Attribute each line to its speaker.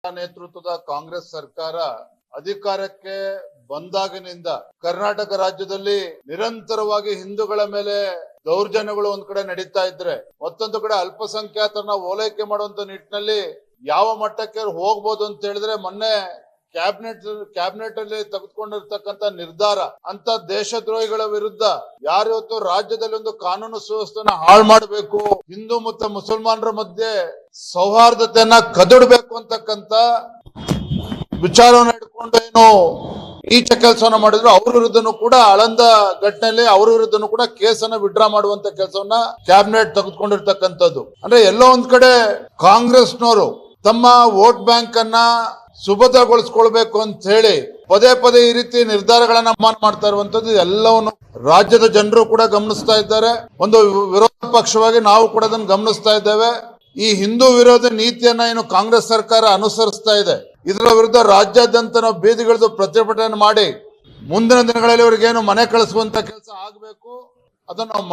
Speaker 1: ನೇತೃತ್ವದ ಕಾಂಗ್ರೆಸ್ ಸರ್ಕಾರ ಅಧಿಕಾರಕ್ಕೆ ಬಂದಾಗಿನಿಂದ ಕರ್ನಾಟಕ ರಾಜ್ಯದಲ್ಲಿ ನಿರಂತರವಾಗಿ ಹಿಂದೂಗಳ ಮೇಲೆ ದೌರ್ಜನ್ಯಗಳು ಒಂದ್ ಕಡೆ ನಡೀತಾ ಇದ್ರೆ ಮತ್ತೊಂದು ಕಡೆ ಅಲ್ಪಸಂಖ್ಯಾತರನ್ನ ಓಲೈಕೆ ಮಾಡುವಂತ ನಿಟ್ಟಿನಲ್ಲಿ ಯಾವ ಮಟ್ಟಕ್ಕೆ ಹೋಗ್ಬೋದು ಅಂತ ಹೇಳಿದ್ರೆ ಮೊನ್ನೆ ಕ್ಯಾಬಿನೆಟ್ ಅಲ್ಲಿ ತೆಗೆದುಕೊಂಡಿರ್ತಕ್ಕಂಥ ನಿರ್ಧಾರ ಅಂತ ದೇಶದ್ರೋಹಿಗಳ ವಿರುದ್ಧ ಯಾರಿವತ್ತು ರಾಜ್ಯದಲ್ಲಿ ಒಂದು ಕಾನೂನು ಸುವ್ಯವಸ್ಥೆನ ಹಾಳು ಮಾಡಬೇಕು, ಹಿಂದೂ ಮತ್ತು ಮುಸಲ್ಮಾನರ ಮಧ್ಯೆ ಸೌಹಾರ್ದತೆಯನ್ನ ಕದಡಬೇಕು ಅಂತಕ್ಕಂಥ ವಿಚಾರವನ್ನು ಇಟ್ಕೊಂಡು ಏನು ಈಚ ಕೆಲಸವನ್ನ ಮಾಡಿದ್ರು, ಅವ್ರ ವಿರುದ್ಧನೂ ಕೂಡ ಆಳಂದ ಘಟನೆಯಲ್ಲಿ ಅವ್ರ ವಿರುದ್ಧನೂ ಕೂಡ ಕೇಸನ್ನ ವಿಡ್ರಾ ಮಾಡುವಂತ ಕೆಲಸವನ್ನ ಕ್ಯಾಬಿನೆಟ್ ತೆಗೆದುಕೊಂಡಿರ್ತಕ್ಕಂಥದ್ದು. ಅಂದ್ರೆ ಎಲ್ಲೋ ಒಂದ್ ಕಡೆ ಕಾಂಗ್ರೆಸ್ನವರು ತಮ್ಮ ವೋಟ್ ಬ್ಯಾಂಕ್ ಅನ್ನ ಸುಭದ್ರಗೊಳಿಸ್ಕೊಳ್ಬೇಕು ಅಂತ ಹೇಳಿ ಪದೇ ಪದೇ ಈ ರೀತಿ ನಿರ್ಧಾರಗಳನ್ನ ಮಾಡ್ತಾ ಇರುವಂತದ್ದು ಎಲ್ಲವನ್ನು ರಾಜ್ಯದ ಜನರು ಕೂಡ ಗಮನಿಸ್ತಾ ಇದ್ದಾರೆ. ಒಂದು ವಿರೋಧ ಪಕ್ಷವಾಗಿ ನಾವು ಕೂಡ ಅದನ್ನು ಗಮನಿಸ್ತಾ ಇದ್ದೇವೆ. ಈ ಹಿಂದೂ ವಿರೋಧ ನೀತಿಯನ್ನ ಏನು ಕಾಂಗ್ರೆಸ್ ಸರ್ಕಾರ ಅನುಸರಿಸ್ತಾ ಇದೆ, ಇದರ ವಿರುದ್ಧ ರಾಜ್ಯಾದ್ಯಂತ ನಾವು ಬೀದಿಗಿಳಿದು ಪ್ರತಿಭಟನೆ ಮಾಡಿ ಮುಂದಿನ ದಿನಗಳಲ್ಲಿ ಅವರಿಗೇನು ಮನೆ ಕಳಿಸುವಂತ ಕೆಲಸ ಆಗಬೇಕು, ಅದನ್ನು